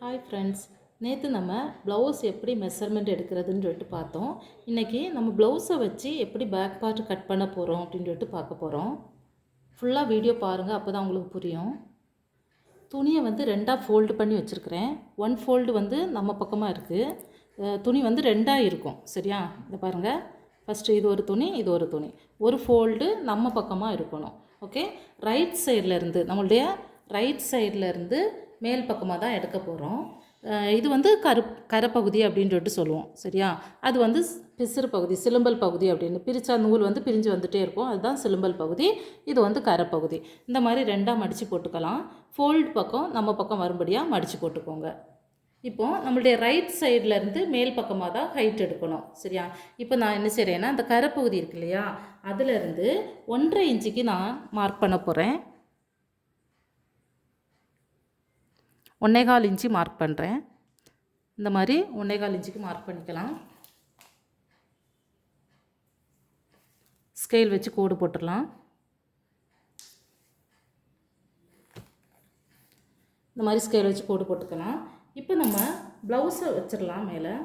Hi friends, நேற்று நம்ம blouse எப்படி மெஷர்மெண்ட் எடுக்கிறதுன்னு சொல்லிட்டு பார்த்தோம். இன்றைக்கி நம்ம ப்ளவுஸை வச்சு எப்படி பேக் பார்ட் கட் பண்ண போகிறோம் அப்படின்னு சொல்லிட்டு பார்க்க போகிறோம். ஃபுல்லாக வீடியோ பாருங்கள், அப்போ தான் உங்களுக்கு புரியும். துணியை வந்து ரெண்டாக ஃபோல்டு பண்ணி வச்சுருக்கிறேன். ஒன் ஃபோல்டு வந்து நம்ம பக்கமாக இருக்குது, துணி வந்து ரெண்டாக இருக்கும். சரியா? இதை பாருங்கள். ஃபஸ்ட்டு இது ஒரு துணி, இது ஒரு துணி. ஒரு ஃபோல்டு நம்ம பக்கமாக இருக்கணும். ஓகே, ரைட் சைட்லேருந்து நம்மளுடைய ரைட் சைட்லேருந்து மேல் பக்கமாக தான் எடுக்க போகிறோம். இது வந்து கரைப்பகுதி அப்படின்னு சொல்லிட்டு சொல்லுவோம். சரியா? அது வந்து பிசிறு பகுதி, சிலும்பல் பகுதி அப்படின்னு பிரித்தா நூல் வந்து பிரிஞ்சு வந்துகிட்டே இருக்கும். அதுதான் சிலும்பல் பகுதி. இது வந்து கரைப்பகுதி. இந்த மாதிரி ரெண்டாக மடித்து போட்டுக்கலாம். ஃபோல்டு பக்கம் நம்ம பக்கம் வரும்படியாக மடித்து போட்டுக்கோங்க. இப்போது நம்மளுடைய ரைட் சைட்லேருந்து மேல் பக்கமாக தான் ஹைட் எடுக்கணும். சரியா? இப்போ நான் என்ன செய்கிறேன்னா, அந்த கரைப்பகுதி இருக்கு இல்லையா, அதிலேருந்து 1.5 இன்ச்சுக்கு நான் மார்க் பண்ண போகிறேன். 1.25 இன்ச்சு மார்க் பண்ணுறேன். இந்த மாதிரி 1.25 இன்ச்சுக்கு மார்க் பண்ணிக்கலாம். ஸ்கேல் வச்சு கோடு போட்டுடலாம். இந்த மாதிரி ஸ்கேல் வச்சு கோடு போட்டுக்கலாம். இப்போ நம்ம ப்ளவுஸை வச்சிடலாம் மேலே.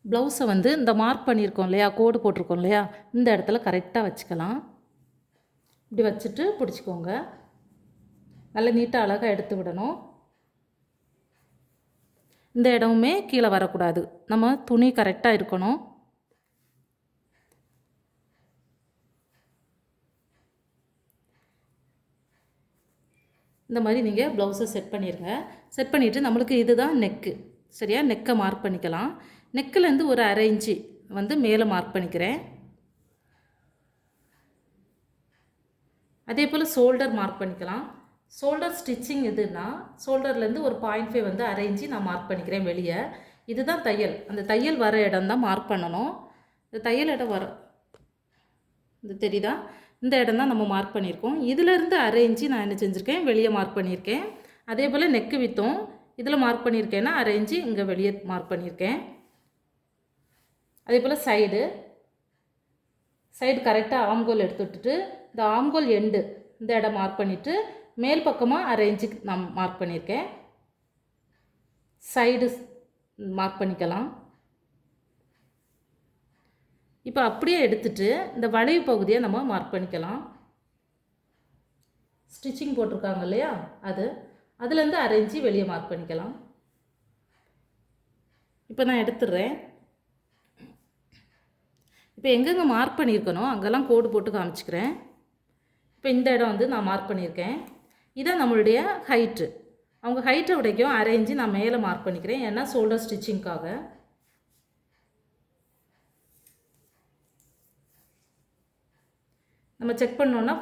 ப்ளவுஸை வந்து இந்த மார்க் பண்ணியிருக்கோம் இல்லையா, கோடு போட்டிருக்கோம் இல்லையா, இந்த இடத்துல கரெக்டாக வச்சுக்கலாம். இப்படி வச்சுட்டு பிடிச்சிக்கோங்க. நல்லா நீட்டாக அழகாக எடுத்து விடணும். இந்த இடமுமே கீழே வரக்கூடாது. நம்ம துணி கரெக்டாக இருக்கணும். இந்த மாதிரி நீங்கள் ப்ளவுஸை செட் பண்ணிடுங்க. செட் பண்ணிவிட்டு நம்மளுக்கு இதுதான் நெக்கு. சரியா? நெக்கை மார்க் பண்ணிக்கலாம். நெக்கிலேருந்து ஒரு 1/2 இன்ச்சு வந்து மேலே மார்க் பண்ணிக்கிறேன். அதே போல் ஷோல்டர் மார்க் பண்ணிக்கலாம். ஷோல்டர் ஸ்டிச்சிங் எதுன்னா, ஷோல்டர்லேருந்து ஒரு 0.5 வந்து 1/2 இன்ச்சு நான் மார்க் பண்ணிக்கிறேன் வெளியே. இதுதான் தையல். அந்த தையல் வர இடம் தான் மார்க் பண்ணணும். இந்த தையல் இடம் இது தெரியுதா? இந்த இடம் தான் நம்ம மார்க் பண்ணியிருக்கோம். இதிலேருந்து 1/2 இன்ச்சு நான் என்ன செஞ்சுருக்கேன், வெளியே மார்க் பண்ணியிருக்கேன். அதே போல் நெக்கு வித்தும் இதில் மார்க் பண்ணியிருக்கேன்னா 1/2 இன்ச்சு இங்கே வெளியே மார்க் பண்ணியிருக்கேன். அதே போல் சைடு கரெக்டாக ஆம்கோல் எடுத்து விட்டுட்டு இந்த ஆம்கோல் எண்டு இந்த இடம் மார்க் பண்ணிவிட்டு மேல் பக்கமாக 1/2 இன்ச்சுக்கு நான் மார்க் பண்ணியிருக்கேன். சைடு மார்க் பண்ணிக்கலாம். இப்போ அப்படியே எடுத்துகிட்டு இந்த வளைவு பகுதியை நம்ம மார்க் பண்ணிக்கலாம். ஸ்டிச்சிங் போட்டிருக்காங்க இல்லையா, அதுலேருந்து 1/2 இன்ச்சு வெளியே மார்க் பண்ணிக்கலாம். இப்போ நான் எடுத்துடுறேன். இப்போ எங்கெங்கே மார்க் பண்ணியிருக்கணும் அங்கெல்லாம் கோடு போட்டு காமிச்சிக்கிறேன். இப்போ இந்த இடம் வந்து நான் மார்க் பண்ணியிருக்கேன். இதான் நம்மளுடைய ஹைட்டு. அவங்க ஹைட்டை விடைக்கும் 1/2 இன்ச்சு நான் மேலே மார்க் பண்ணிக்கிறேன். ஏன்னா ஷோல்டர் ஸ்டிச்சிங்க்காக. நம்ம செக் பண்ணோன்னா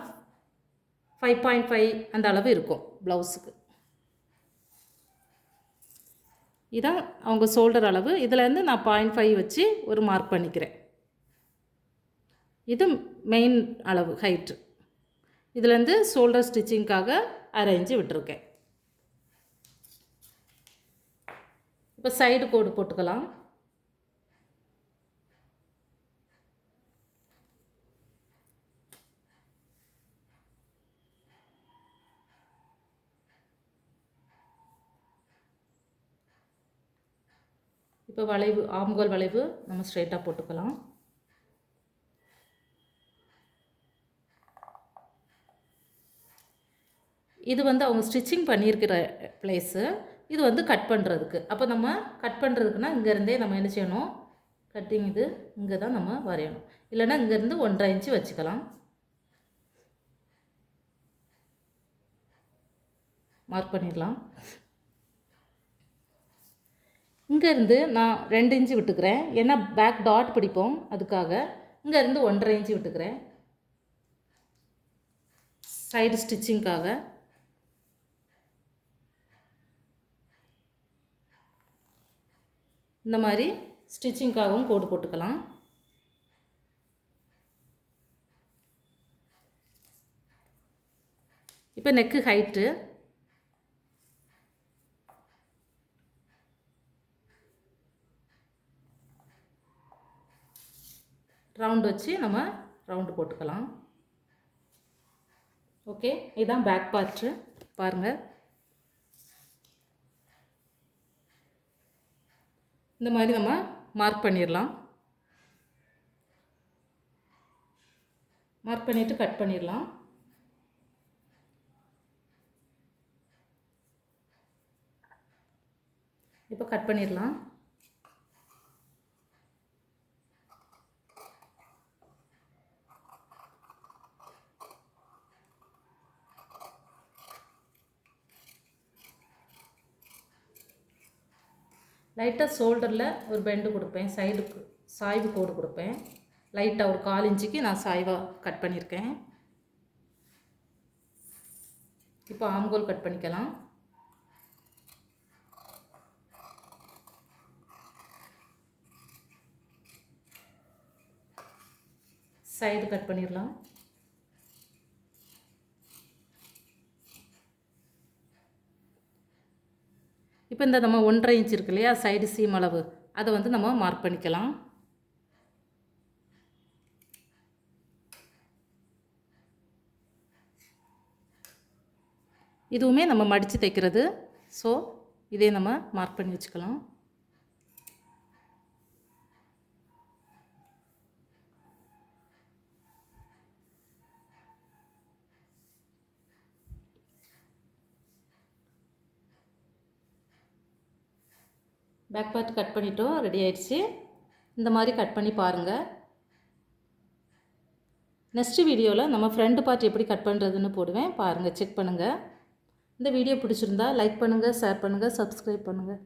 5.5 அந்த அளவு இருக்கும் ப்ளவுஸுக்கு. இதான் அவங்க ஷோல்டர் அளவு. இதிலேருந்து நான் 0.5 வச்சு ஒரு மார்க் பண்ணிக்கிறேன். இது மெயின் அளவு ஹைட்டு. இதுலேருந்து ஷோல்டர் ஸ்டிச்சிங்க்காக 1/2 இன்ச்சு விட்டுருக்கேன். இப்போ சைடு கோடு போட்டுக்கலாம். இப்போ வளைவு, ஆம்கோல் வளைவு நம்ம ஸ்ட்ரைட்டாக போட்டுக்கலாம். இது வந்து அவங்க ஸ்டிச்சிங் பண்ணியிருக்கிற பிளேஸு. இது வந்து கட் பண்ணுறதுக்கு. அப்போ நம்ம கட் பண்ணுறதுக்குன்னா இங்கேருந்தே நம்ம என்ன செய்யணும், கட்டிங் இது இங்கே தான் நம்ம வரையணும். இல்லைன்னா இங்கேருந்து 1.5 இன்ச்சு வச்சுக்கலாம். மார்க் பண்ணிடலாம். இங்கேருந்து நான் 2 இன்ச்சு விட்டுக்கிறேன். ஏன்னா பேக் டாட் பிடிப்போம், அதுக்காக. இங்கேருந்து 1.5 இன்ச்சு விட்டுக்கிறேன் சைடு ஸ்டிச்சிங்க்காக. இந்த மாதிரி ஸ்டிச்சிங்க்காகவும் கோடு போட்டுக்கலாம். இப்போ நெக்கு ஹைட்டு ரவுண்டு வச்சு நம்ம ரவுண்டு போட்டுக்கலாம். ஓகே, இதுதான் பேக் பார்ட்டு. பாருங்கள், இந்த மாதிரி நம்ம மார்க் பண்ணிடலாம். மார்க் பண்ணிவிட்டு கட் பண்ணிடலாம். இப்போ கட் பண்ணிடலாம். லைட்டாக ஷோல்டரில் ஒரு பெண்டு கொடுப்பேன், சைடுக்கு சாய்வு கோடு கொடுப்பேன். லைட்டாக ஒரு 1/4 இன்ச்சுக்கு நான் சாய்வாக கட் பண்ணியிருக்கேன். இப்போ ஆம்கோல் கட் பண்ணிக்கலாம். சைடு கட் பண்ணிடலாம். இப்போ இந்த நம்ம 1.5 இன்ச் இருக்கு இல்லையா, சைடு சீம் அளவு, அதை வந்து நம்ம மார்க் பண்ணிக்கலாம். இதுவுமே நம்ம மடித்து தைக்கிறது. ஸோ இதே நம்ம மார்க் பண்ணி வச்சுக்கலாம். பேக் பார்ட் கட் பண்ணிட்டோம், ரெடி ஆயிடுச்சு. இந்த மாதிரி கட் பண்ணி பாருங்கள். நெக்ஸ்ட் வீடியோவில் நம்ம ஃப்ரண்ட் பார்ட் எப்படி கட் பண்ணுறதுன்னு போடுவேன், பாருங்கள், செக் பண்ணுங்கள். இந்த வீடியோ பிடிச்சிருந்தா லைக் பண்ணுங்கள், ஷேர் பண்ணுங்கள், சப்ஸ்கிரைப் பண்ணுங்கள்.